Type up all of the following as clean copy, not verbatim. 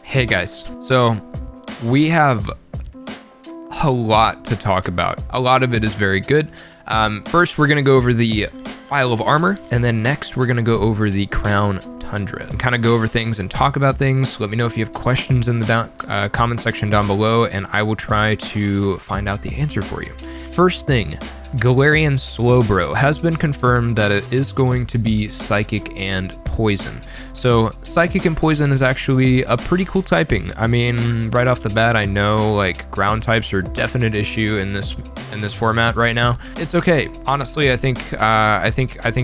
Hey guys, so we have a lot to talk about. A lot of it is very good. First, we're going to go over the pile of armor, and then next we're going to go over the crown Tundra and kind of go over things and talk about things. Let me know if you have questions in the comment section down below, and I will try to find out the answer for you. First thing, Galarian Slowbro has been confirmed that it is going to be Psychic and Poison. So Psychic and Poison is actually a pretty cool typing. I mean, right off the bat, I know like ground types are a definite issue in this format right now. It's okay. Honestly, I think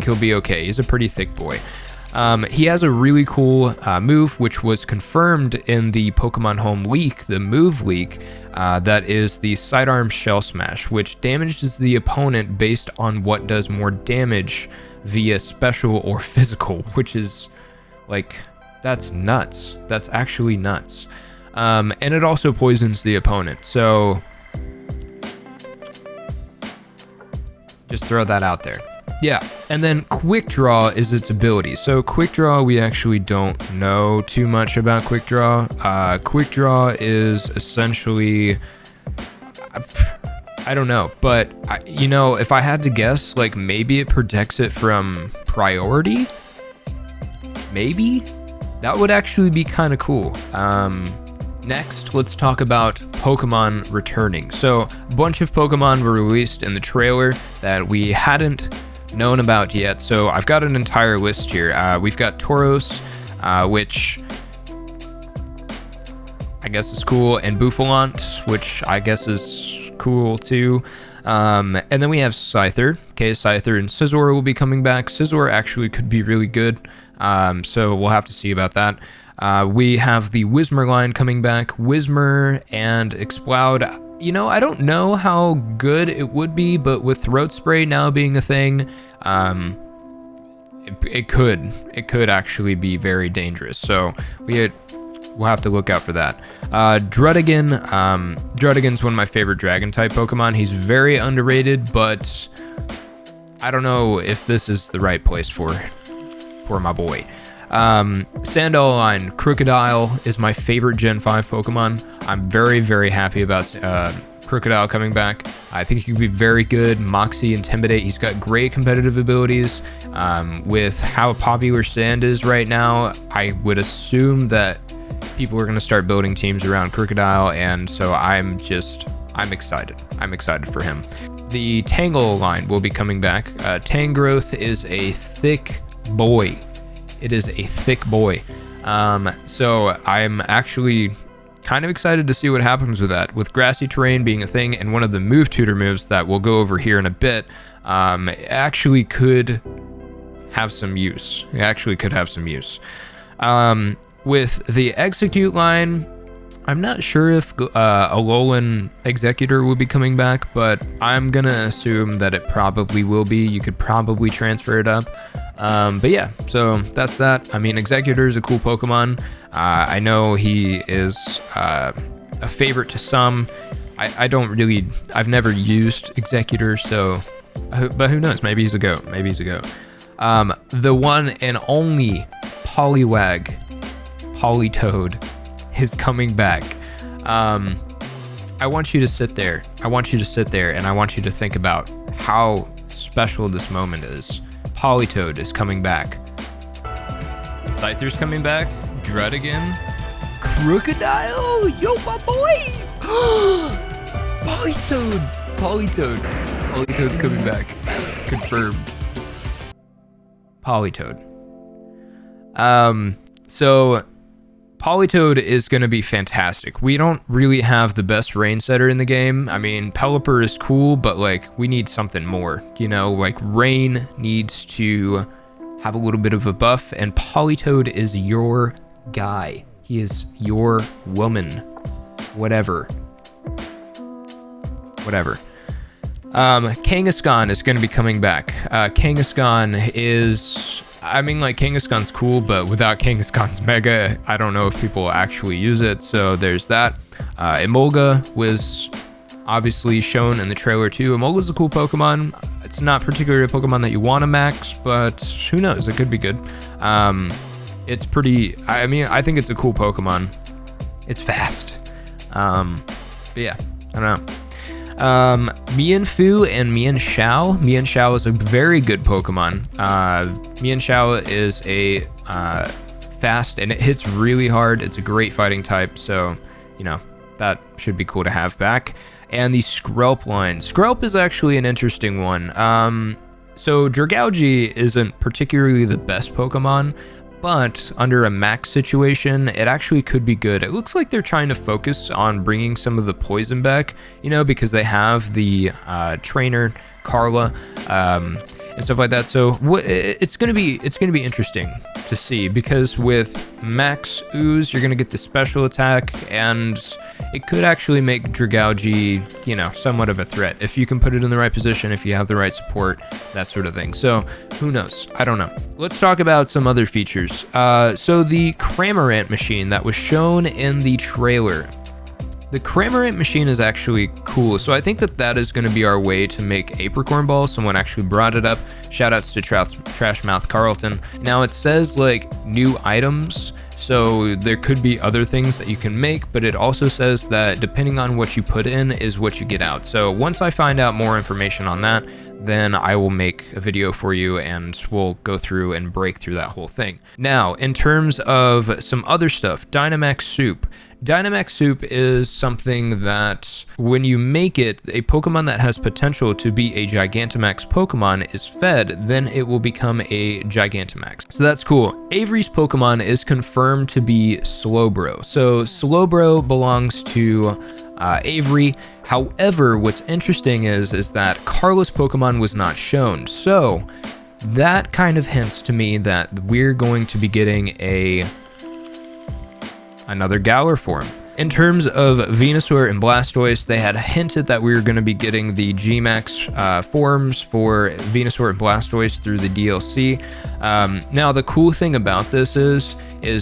he'll be okay. He's a pretty thick boy. He has a really cool move, which was confirmed in the Pokemon Home leak, the move leak, that is the Sidearm Shell Smash, which damages the opponent based on what does more damage via special or physical, which is like, that's nuts. That's actually nuts. And it also poisons the opponent. So just throw that out there. Yeah, and then Quick Draw is its ability. So Quick Draw, we actually don't know too much about Quick Draw. Quick Draw is essentially, I don't know, but you know, if I had to guess, like maybe it protects it from priority. Maybe that would actually be kind of cool. Next, let's talk about Pokemon returning. So a bunch of Pokemon were released in the trailer that we hadn't known about yet, so I've got an entire list here. We've got Tauros, which I guess is cool, and Bouffalant, which I guess is cool too. And then we have Scyther. Okay, Scyther and Scizor will be coming back. Scizor actually could be really good, so we'll have to see about that. We have the Whismur line coming back. Whismur and Exploud. You know, I don't know how good it would be, but with Throat Spray now being a thing, it could actually be very dangerous. So we'll have to look out for that. Druddigon. Druddigon's one of my favorite dragon type Pokemon. He's very underrated, but I don't know if this is the right place for my boy. Sandal line, Krookodile is my favorite Gen 5 Pokemon. I'm very, very happy about Krookodile coming back. I think he could be very good. Moxie, Intimidate, he's got great competitive abilities. With how popular Sand is right now, I would assume that people are going to start building teams around Krookodile, and so I'm excited. I'm excited for him. The Tangle line will be coming back. Tangrowth is a thick boy. It is a thick boy. So I'm actually kind of excited to see what happens with that. With grassy terrain being a thing, and one of the move tutor moves that we'll go over here in a bit, actually could have some use. It actually could have some use. With the Execute line, I'm not sure if Alolan Executor will be coming back, but I'm gonna assume that it probably will be. You could probably transfer it up. But yeah, so that's that. I mean, Executor is a cool Pokemon. I know he is a favorite to some. I've never used Executor, so, but who knows? Maybe he's a goat. Maybe he's a goat. The one and only Poliwag, Politoed, is coming back. I want you to sit there. I want you to sit there, and I want you to think about how special this moment is. Politoed is coming back. Scyther's coming back. Druddigon. Krookodile! Yo, my boy! Politoed's coming back. Confirmed. Politoed. So Politoed is going to be fantastic. We don't really have the best rain setter in the game. I mean, Pelipper is cool, but like we need something more, you know, like rain needs to have a little bit of a buff, and Politoed is your guy. He is your woman. Whatever. Kangaskhan is going to be coming back. Kangaskhan is I mean, like, Kangaskhan's cool, but without Kangaskhan's Mega, I don't know if people will actually use it. So there's that. Emolga was obviously shown in the trailer too. Emolga's a cool Pokemon. It's not particularly a Pokemon that you want to max, but who knows? It could be good. It's pretty, I mean, I think it's a cool Pokemon. It's fast. But yeah, I don't know. Mienfoo and Mienshao. Mienshao is a very good Pokemon. Mienshao is a fast, and it hits really hard. It's a great fighting type, so, you know, that should be cool to have back. And the Skrelp line. Skrelp is actually an interesting one. So Dragalge isn't particularly the best Pokemon, but under a max situation, it actually could be good. It looks like they're trying to focus on bringing some of the poison back, you know, because they have the trainer Carla and stuff like that. So it's gonna be interesting to see, because with max ooze, you're gonna get the special attack, and it could actually make Dragalge, you know, somewhat of a threat if you can put it in the right position, if you have the right support, that sort of thing. So who knows? I don't know. Let's talk about some other features. So the Cramorant machine that was shown in the trailer. The Cramorant machine is actually cool, so I think that is going to be our way to make Apricorn Balls. Someone actually brought it up. Shoutouts to Trashmouth Carlton. Now it says like new items, so there could be other things that you can make, but it also says that depending on what you put in is what you get out. So once I find out more information on that, then I will make a video for you and we'll go through and break through that whole thing. Now, in terms of some other stuff, Dynamaxx Soup. Dynamaxx Soup is something that when you make it, a Pokemon that has potential to be a Gigantamax Pokemon is fed, then it will become a Gigantamax. So that's cool. Avery's Pokemon is confirmed to be Slowbro. So Slowbro belongs to Avery. However, what's interesting is that Carla's Pokemon was not shown. So that kind of hints to me that we're going to be getting another Galar form. In terms of Venusaur and Blastoise, they had hinted that we were going to be getting the Gmax forms for Venusaur and Blastoise through the DLC. Now, the cool thing about this is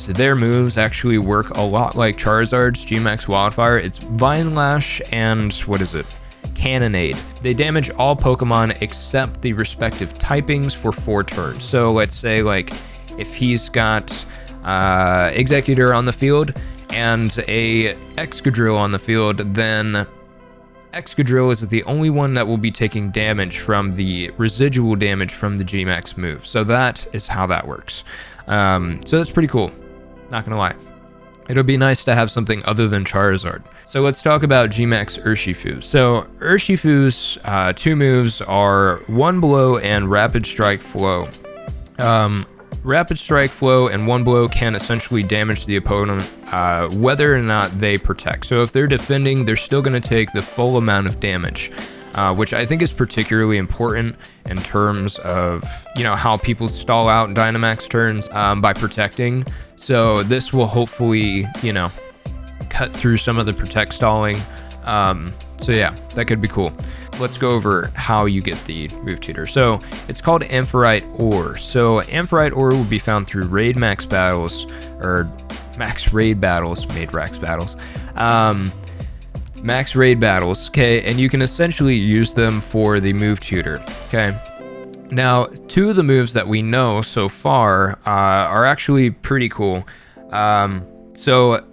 their moves actually work a lot like Charizard's Gmax Wildfire. It's Vine Lash and, what is it? Cannonade. They damage all Pokemon except the respective typings for 4 turns. So let's say, like, if he's got Executor on the field and a Excadrill on the field, then Excadrill is the only one that will be taking damage from the residual damage from the Gmax move. So that is how that works. So that's pretty cool, not gonna lie. It'll be nice to have something other than Charizard. So let's talk about Gmax Urshifu. So Urshifu's 2 moves are One Blow and Rapid Strike Flow. Rapid Strike Flow and One Blow can essentially damage the opponent whether or not they protect. So if they're defending, they're still going to take the full amount of damage, which I think is particularly important in terms of, you know, how people stall out in Dynamax turns by protecting. So this will hopefully, you know, cut through some of the protect stalling. So yeah, that could be cool. Let's go over how you get the move tutor. So it's called Ampharite Ore. So Ampharite Ore will be found through Raid Max battles, or Max Raid battles, Max Raid battles, okay? And you can essentially use them for the move tutor, okay? Now, 2 of the moves that we know so far are actually pretty cool. So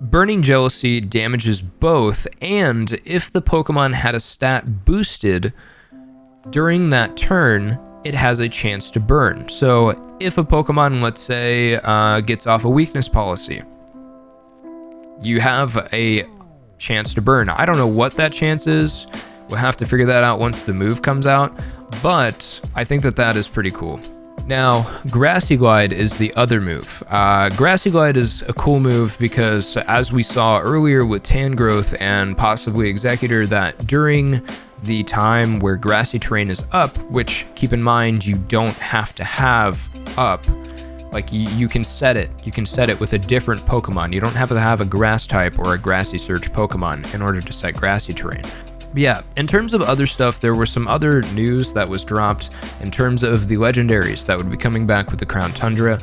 Burning Jealousy damages both, and if the Pokemon had a stat boosted during that turn, it has a chance to burn. So if a Pokemon, let's say, gets off a weakness policy, you have a chance to burn. I don't know what that chance is. We'll have to figure that out once the move comes out, but I think that is pretty cool. Now, Grassy Glide is the other move. Grassy Glide is a cool move because, as we saw earlier with Tangrowth and possibly Executor, that during the time where grassy terrain is up, which, keep in mind, you don't have to have up, like you can set it. You can set it with a different Pokemon. You don't have to have a grass type or a grassy search Pokemon in order to set grassy terrain. Yeah, in terms of other stuff, there was some other news that was dropped in terms of the legendaries that would be coming back with the Crown Tundra.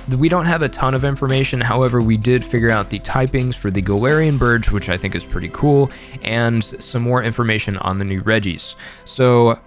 We don't have a ton of information, however, we did figure out the typings for the Galarian birds, which I think is pretty cool, and some more information on the new Reggies. So,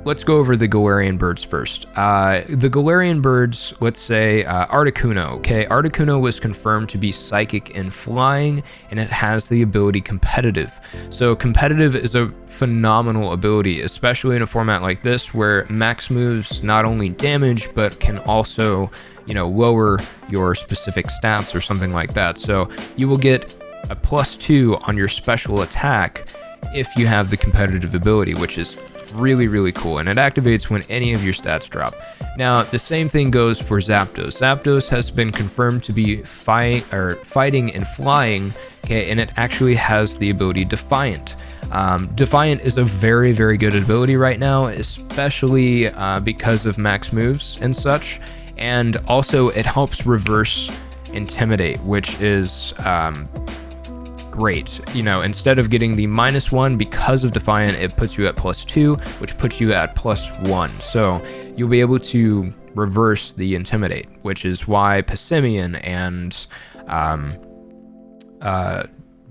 let's go over the Galarian birds first. The Galarian birds, let's say Articuno, okay? Articuno was confirmed to be psychic and flying, and it has the ability competitive. So competitive is a phenomenal ability, especially in a format like this where max moves not only damage, but can also, you know, lower your specific stats or something like that. So you will get a +2 on your special attack if you have the competitive ability, which is really, really cool, and it activates when any of your stats drop. Now, the same thing goes for Zapdos. Zapdos has been confirmed to be fighting and flying, okay, and it actually has the ability Defiant. Defiant is a very, very good ability right now, especially because of max moves and such, and also it helps reverse Intimidate, which is great. You know, instead of getting the -1 because of Defiant, it puts you at +2, which puts you at +1. So you'll be able to reverse the Intimidate, which is why Passimian and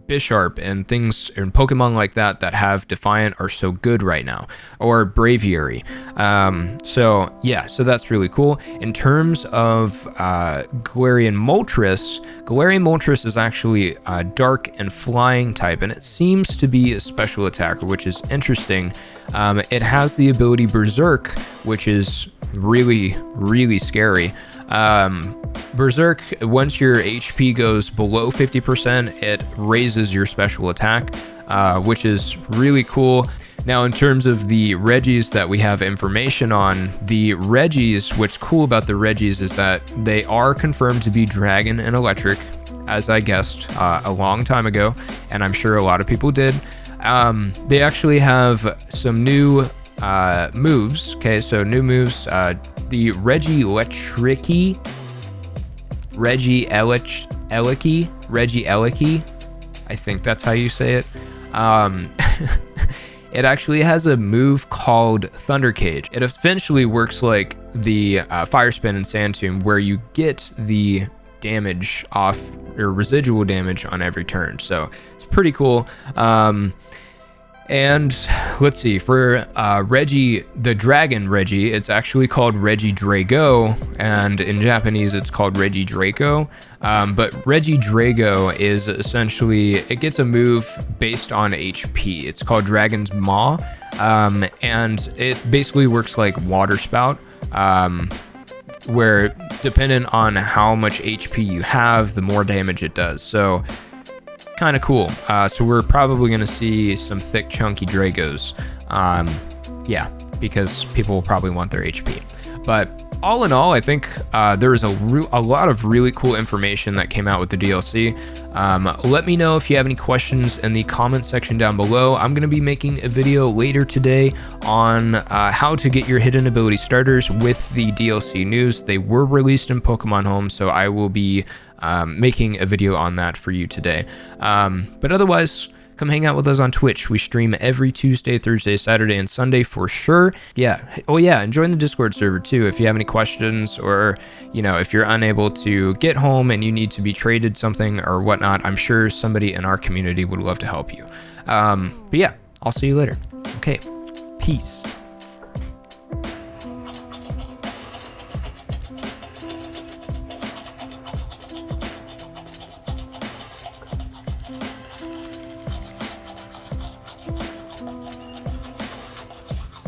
Bisharp and things and Pokemon like that have Defiant are so good right now, or Braviary. So yeah, so that's really cool. In terms of Galarian Moltres is actually a dark and flying type, and it seems to be a special attacker, which is interesting. It has the ability Berserk, which is really, really scary. Berserk, once your HP goes below 50%, it raises your special attack, which is really cool. Now, in terms of the Reggies that we have information on, the Reggies, what's cool about the Reggies is that they are confirmed to be Dragon and Electric, as I guessed a long time ago, and I'm sure a lot of people did. They actually have some new moves. Okay, so new moves. The Reggie Eleki, I think that's how you say it. It actually has a move called Thunder Cage. It eventually works like the Fire Spin and Sand Tomb, where you get the damage off, or residual damage on every turn. So it's pretty cool. And let's see, for Reggie, the Dragon Reggie, it's actually called Reggie Drago, and in Japanese it's called Reggie Draco. But Reggie Drago is essentially, it gets a move based on HP. It's called Dragon's Maw, and it basically works like Water Spout, where dependent on how much HP you have, the more damage it does. So kind of cool. So we're probably going to see some thick, chunky Dragos. Yeah, because people will probably want their HP. But all in all, I think there is a lot of really cool information that came out with the DLC. Let me know if you have any questions in the comment section down below. I'm going to be making a video later today on how to get your hidden ability starters with the DLC news. They were released in Pokemon Home, so I will be making a video on that for you today. But otherwise, come hang out with us on Twitch. We stream every Tuesday, Thursday, Saturday, and Sunday for sure. Yeah. Oh yeah, and join the Discord server too if you have any questions, or, you know, if you're unable to get home and you need to be traded something or whatnot. I'm sure somebody in our community would love to help you. But yeah, I'll see you later. Okay, peace.